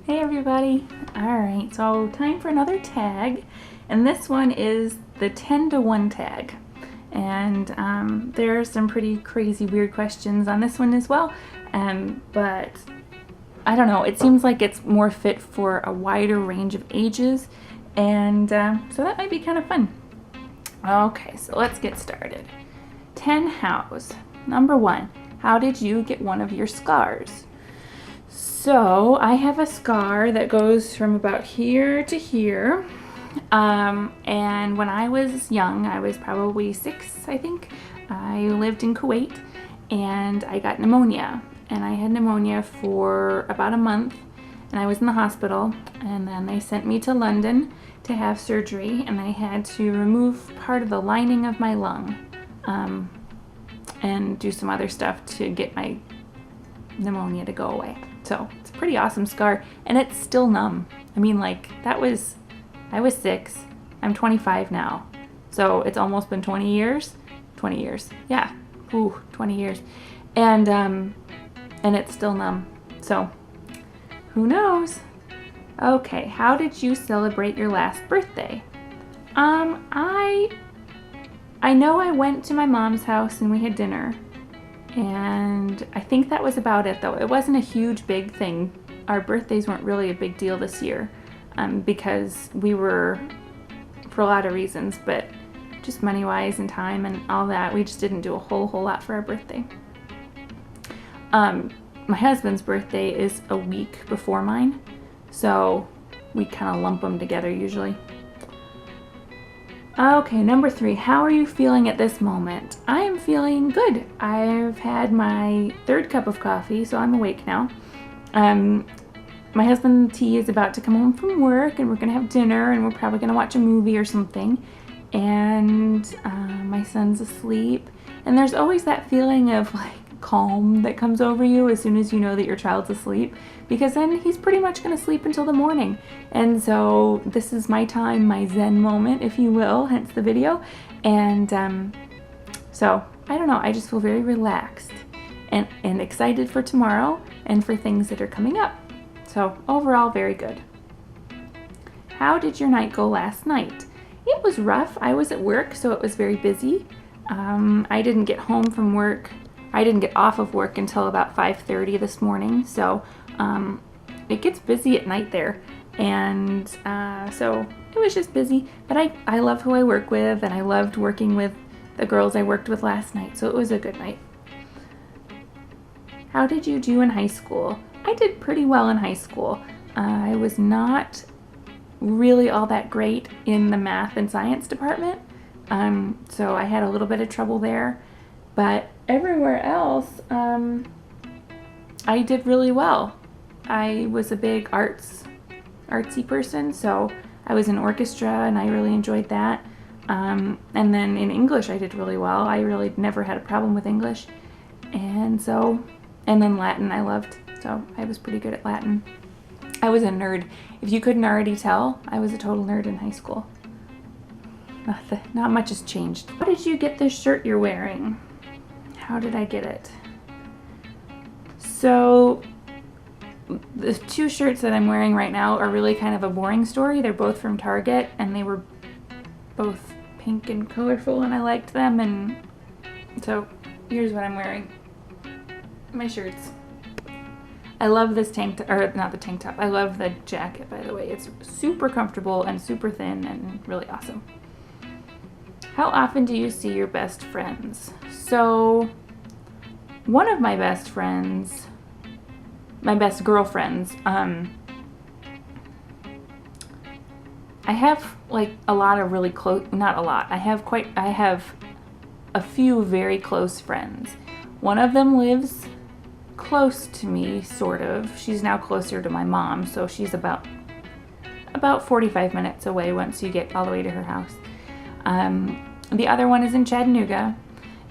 Hey everybody! Alright, so time for another tag, and this one is the 10 to 1 tag. And there are some pretty crazy weird questions on this one as well, but I don't know, it seems like it's more fit for a wider range of ages, and so that might be kind of fun. Okay, so let's get started. 10 hows. Number 1, how did you get one of your scars? So I have a scar that goes from about here to here. And when I was young, I was probably 6, I think, I lived in Kuwait and I got pneumonia. And I had pneumonia for about a month and I was in the hospital, and then they sent me to London to have surgery, and I had to remove part of the lining of my lung and do some other stuff to get my pneumonia to go away. So it's a pretty awesome scar, and it's still numb. I mean, like, I was 6, I'm 25 now. So it's almost been 20 years. 20 years. Yeah. Ooh, 20 years. And it's still numb. So who knows? Okay, how did you celebrate your last birthday? I know I went to my mom's house and we had dinner. And I think that was about it, though. It wasn't a huge, big thing. Our birthdays weren't really a big deal this year because we were, for a lot of reasons, but just money-wise and time and all that, we just didn't do a whole lot for our birthday. My husband's birthday is a week before mine, so we kind of lump them together usually. Okay, number 3, how are you feeling at this moment? I am feeling good. I've had my 3rd cup of coffee, so I'm awake now. My husband T is about to come home from work, and we're gonna have dinner, and we're probably gonna watch a movie or something. And my son's asleep, and there's always that feeling of like calm that comes over you as soon as you know that your child's asleep, because then he's pretty much going to sleep until the morning. And so this is my time, my Zen moment, if you will, hence the video. And so I don't know, I just feel very relaxed and excited for tomorrow and for things that are coming up. So overall, very good. How did your night go last night? It was rough. I was at work, so it was very busy. I didn't get home from work. I didn't get off of work until about 5:30 this morning, so it gets busy at night there, and so it was just busy, but I love who I work with, and I loved working with the girls I worked with last night, so it was a good night. How did you do in high school? I did pretty well in high school. I was not really all that great in the math and science department, so I had a little bit of trouble there. But everywhere else, I did really well. I was a big artsy person, so I was in orchestra and I really enjoyed that. And then in English I did really well. I really never had a problem with English. And then Latin I loved, so I was pretty good at Latin. I was a nerd. If you couldn't already tell, I was a total nerd in high school. Not much has changed. How did you get this shirt you're wearing? How did I get it? So the 2 shirts that I'm wearing right now are really kind of a boring story. They're both from Target, and they were both pink and colorful, and I liked them, and so here's what I'm wearing. My shirts. I love this tank top, or not the tank top. I love the jacket, by the way. It's super comfortable and super thin and really awesome. How often do you see your best friends? So one of my best friends, my best girlfriends, I have like a lot of really close, not a lot, I have a few very close friends. One of them lives close to me, sort of. She's now closer to my mom, so she's about 45 minutes away once you get all the way to her house. The other one is in Chattanooga,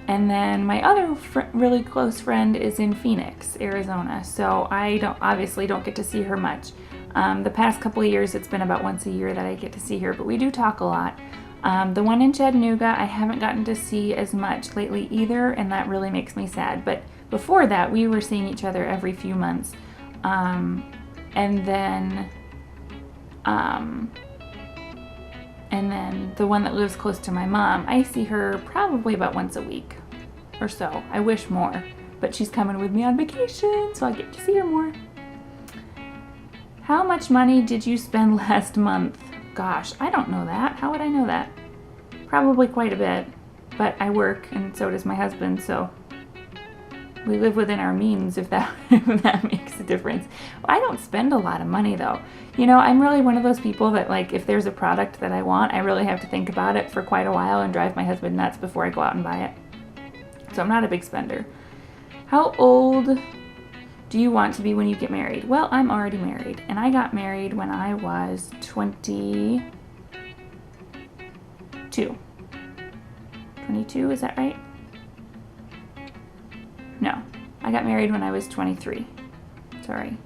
and then my other really close friend is in Phoenix, Arizona, so I obviously don't get to see her much. The past couple of years it's been about once a year that I get to see her, but we do talk a lot. The one in Chattanooga I haven't gotten to see as much lately either, and that really makes me sad, but before that we were seeing each other every few months. And then the one that lives close to my mom, I see her probably about once a week or so. I wish more, but she's coming with me on vacation, so I get to see her more. How much money did you spend last month? Gosh, I don't know that. How would I know that? Probably quite a bit, but I work and so does my husband, so we live within our means, if that makes a difference. I don't spend a lot of money though. You know, I'm really one of those people that, like, if there's a product that I want, I really have to think about it for quite a while and drive my husband nuts before I go out and buy it. So I'm not a big spender. How old do you want to be when you get married? Well, I'm already married, and I got married when I was 22. 22, is that right? No, I got married when I was 23. Sorry.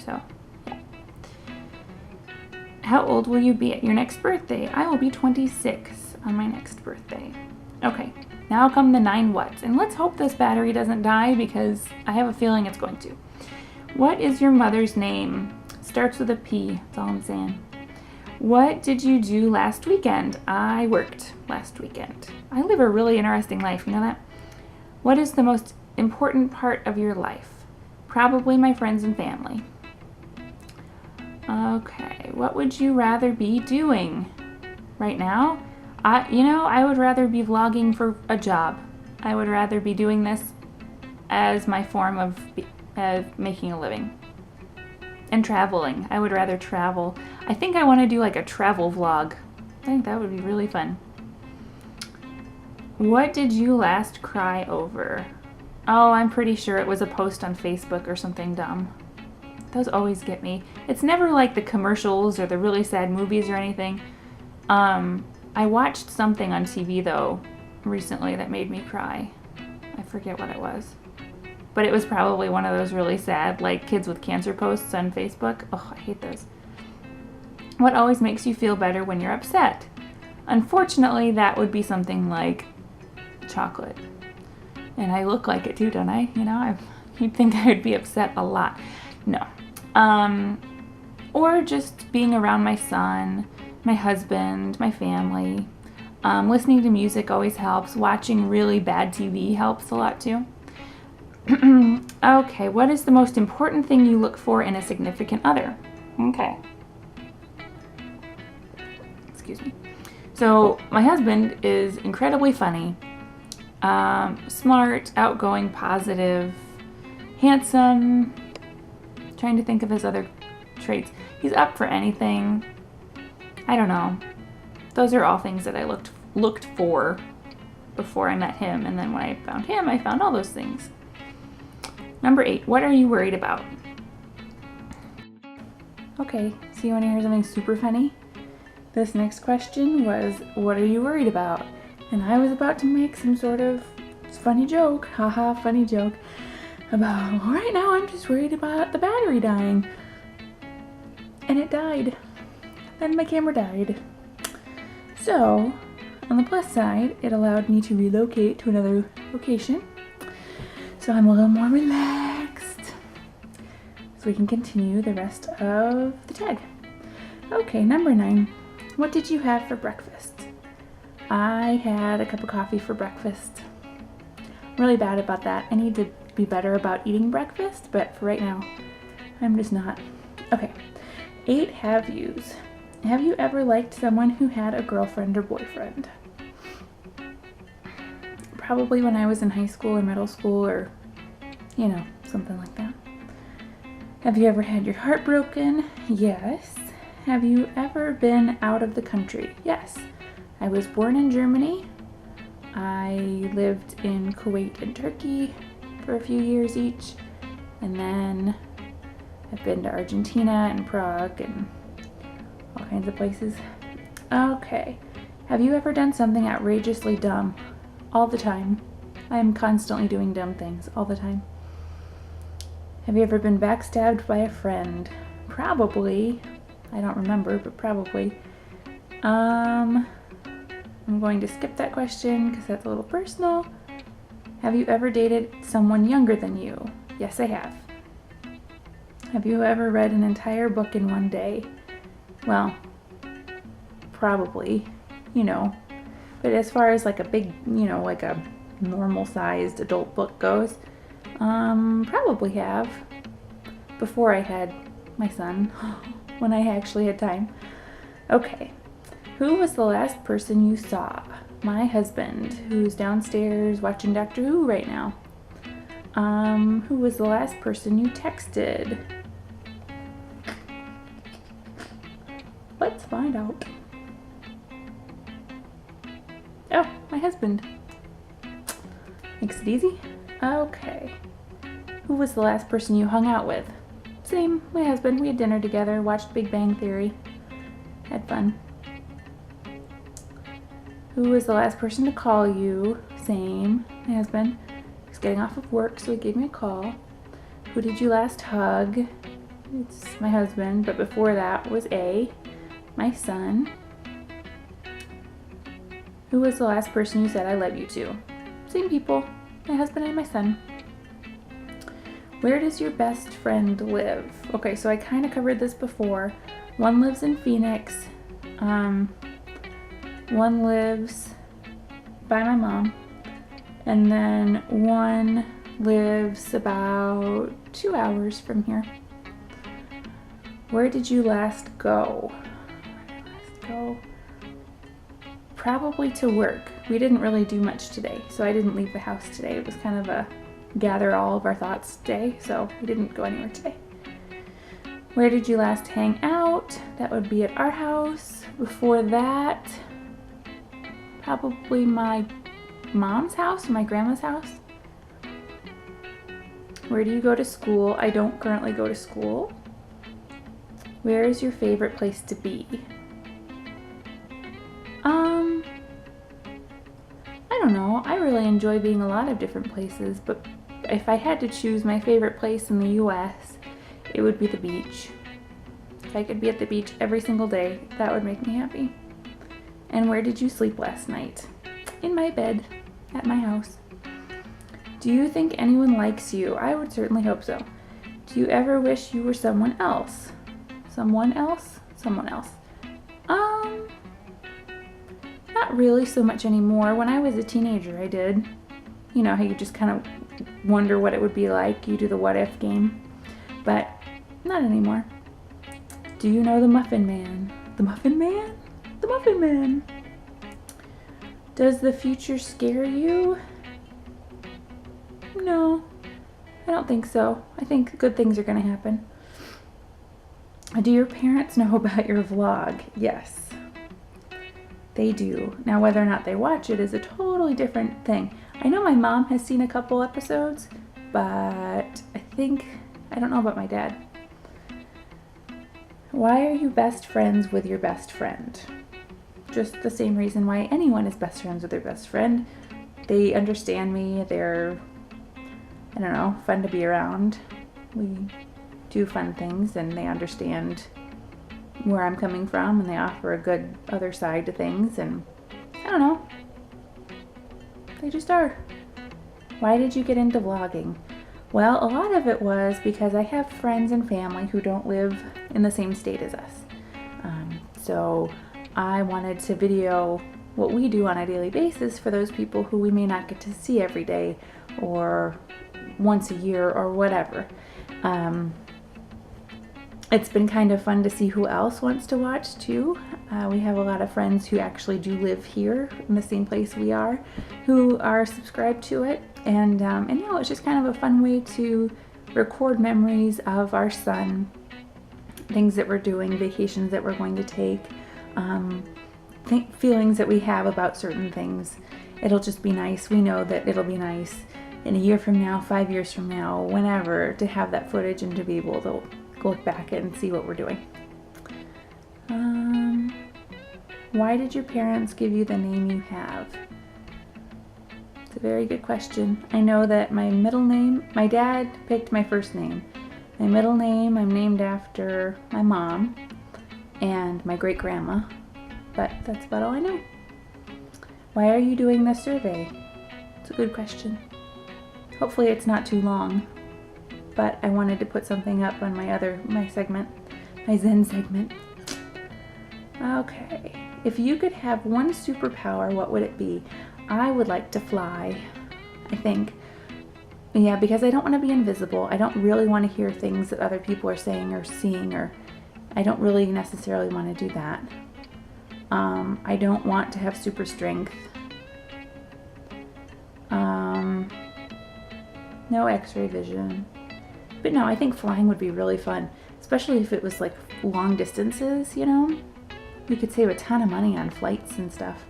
So, yeah. How old will you be at your next birthday? I will be 26 on my next birthday. Okay, now come the 9 whats. And let's hope this battery doesn't die because I have a feeling it's going to. What is your mother's name? Starts with a P, that's all I'm saying. What did you do last weekend? I worked last weekend. I live a really interesting life, you know that? What is the most important part of your life? Probably my friends and family. Okay, what would you rather be doing right now? I would rather be vlogging for a job. I would rather be doing this as my form of making a living. And traveling. I would rather travel. I think I want to do like a travel vlog. I think that would be really fun. What did you last cry over? Oh, I'm pretty sure it was a post on Facebook or something dumb. Those always get me. It's never like the commercials or the really sad movies or anything. I watched something on TV though recently that made me cry. I forget what it was. But it was probably one of those really sad, like, kids with cancer posts on Facebook. Oh, I hate those. What always makes you feel better when you're upset? Unfortunately, that would be something like chocolate. And I look like it too, don't I? You know, you'd think I would be upset a lot. No. Or just being around my son, my husband, my family. Listening to music always helps. Watching really bad TV helps a lot too. Okay, what is the most important thing you look for in a significant other? Okay. Excuse me. So, my husband is incredibly funny, smart, outgoing, positive, handsome. Trying to think of his other traits. He's up for anything. I don't know. Those are all things that I looked for before I met him, and then when I found him, I found all those things. Number 8, what are you worried about? Okay, so you want to hear something super funny? This next question was, what are you worried about? And I was about to make some sort of funny joke, haha, funny joke, about, right now I'm just worried about the battery dying. And it died. Then my camera died. So, on the plus side, it allowed me to relocate to another location. So I'm a little more relaxed. So we can continue the rest of the tag. Okay, number 9. What did you have for breakfast? I had a cup of coffee for breakfast. I'm really bad about that. I need to be better about eating breakfast, but for right now, I'm just not. Okay, 8 have-yous. Have you ever liked someone who had a girlfriend or boyfriend? Probably when I was in high school or middle school or, you know, something like that. Have you ever had your heart broken? Yes. Have you ever been out of the country? Yes. I was born in Germany. I lived in Kuwait and Turkey for a few years each. And then I've been to Argentina and Prague and all kinds of places. Okay. Have you ever done something outrageously dumb? All the time. I'm constantly doing dumb things all the time. Have you ever been backstabbed by a friend? Probably. I don't remember, but probably. I'm going to skip that question because that's a little personal. Have you ever dated someone younger than you? Yes, I have. Have you ever read an entire book in one day? Well, probably, but as far as like a big, like a normal sized adult book goes, probably have, before I had my son, when I actually had time. Okay, who was the last person you saw? My husband, who's downstairs watching Doctor Who right now. Who was the last person you texted? Let's find out. Oh, my husband. Makes it easy. Okay. Who was the last person you hung out with? Same, my husband. We had dinner together, watched Big Bang Theory. Had fun. Who was the last person to call you? Same, my husband. He's getting off of work, so he gave me a call. Who did you last hug? It's my husband, but before that was my son. Who was the last person you said I love you to? Same people, my husband and my son. Where does your best friend live? Okay, so I kind of covered this before. One lives in Phoenix. One lives by my mom. And then one lives about 2 hours from here. Where did you last go? Probably to work. We didn't really do much today, so I didn't leave the house today. It was kind of a gather all of our thoughts day, so we didn't go anywhere today. Where did you last hang out? That would be at our house. Before that, probably my mom's house or my grandma's house. Where do you go to school? I don't currently go to school. Where is your favorite place to be? I don't know. I really enjoy being a lot of different places, but if I had to choose my favorite place in the US, it would be the beach. If I could be at the beach every single day, that would make me happy. And where did you sleep last night? In my bed, at my house. Do you think anyone likes you? I would certainly hope so. Do you ever wish you were someone else? Someone else? Someone else. Not really so much anymore. When I was a teenager, I did. You know how you just kind of wonder what it would be like. You do the what if game. But not anymore. Do you know the Muffin Man? The Muffin Man? The Muffin Man. Does the future scare you? No, I don't think so. I think good things are going to happen. Do your parents know about your vlog? Yes, they do. Now, whether or not they watch it is a totally different thing. I know my mom has seen a couple episodes, but I don't know about my dad. Why are you best friends with your best friend? Just the same reason why anyone is best friends with their best friend. They understand me. They're, I don't know, fun to be around. We do fun things and they understand where I'm coming from and they offer a good other side to things, and I don't know. They just are. Why did you get into vlogging? Well, a lot of it was because I have friends and family who don't live in the same state as us. So I wanted to video what we do on a daily basis for those people who we may not get to see every day or once a year or whatever. It's been kind of fun to see who else wants to watch too. We have a lot of friends who actually do live here in the same place we are, who are subscribed to it, and it's just kind of a fun way to record memories of our son, things that we're doing, vacations that we're going to take, feelings that we have about certain things. It'll just be nice. We know that it'll be nice in a year from now, 5 years from now, whenever, to have that footage and to be able to look back and see what we're doing. Why did your parents give you the name you have? It's a very good question. I know that my middle name, my dad picked my first name. My middle name, I'm named after my mom and my great-grandma, but that's about all I know. Why are you doing this survey? It's a good question. Hopefully it's not too long. but I wanted to put something up on my Zen segment. Okay, if you could have one superpower, what would it be? I would like to fly, I think. Yeah, because I don't want to be invisible. I don't really want to hear things that other people are saying or seeing, or I don't really necessarily want to do that. I don't want to have super strength. No x-ray vision. But no, I think flying would be really fun, especially if it was like long distances, you know? We could save a ton of money on flights and stuff.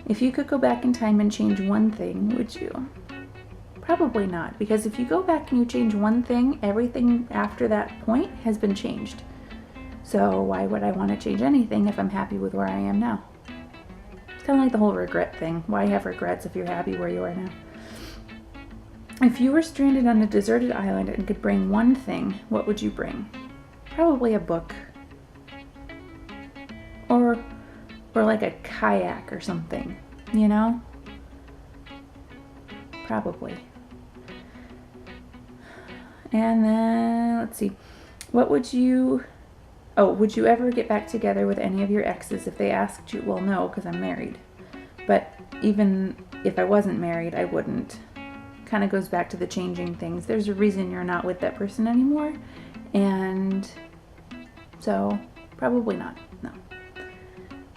If you could go back in time and change one thing, would you? Probably not, because if you go back and you change one thing, everything after that point has been changed. So why would I want to change anything if I'm happy with where I am now? It's kind of like the whole regret thing. Why have regrets if you're happy where you are now? If you were stranded on a deserted island and could bring one thing, what would you bring? Probably a book. Or like a kayak or something, you know? Probably. And then, let's see, would you ever get back together with any of your exes if they asked you? Well, no, because I'm married. But even if I wasn't married, I wouldn't. Kind of goes back to the changing things. There's a reason you're not with that person anymore. And so, probably not, no.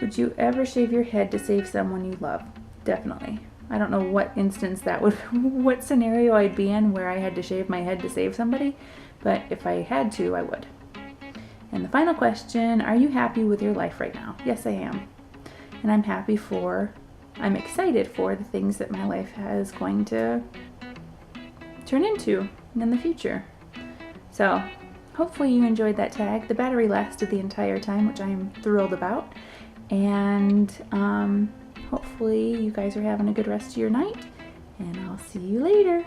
Would you ever shave your head to save someone you love? Definitely. I don't know what instance that would, what scenario I'd be in where I had to shave my head to save somebody, but if I had to, I would. And the final question, are you happy with your life right now? Yes, I am. And I'm excited for the things that my life is going to turn into in the future. So, hopefully you enjoyed that tag. The battery lasted the entire time, which I am thrilled about. And hopefully you guys are having a good rest of your night, and I'll see you later.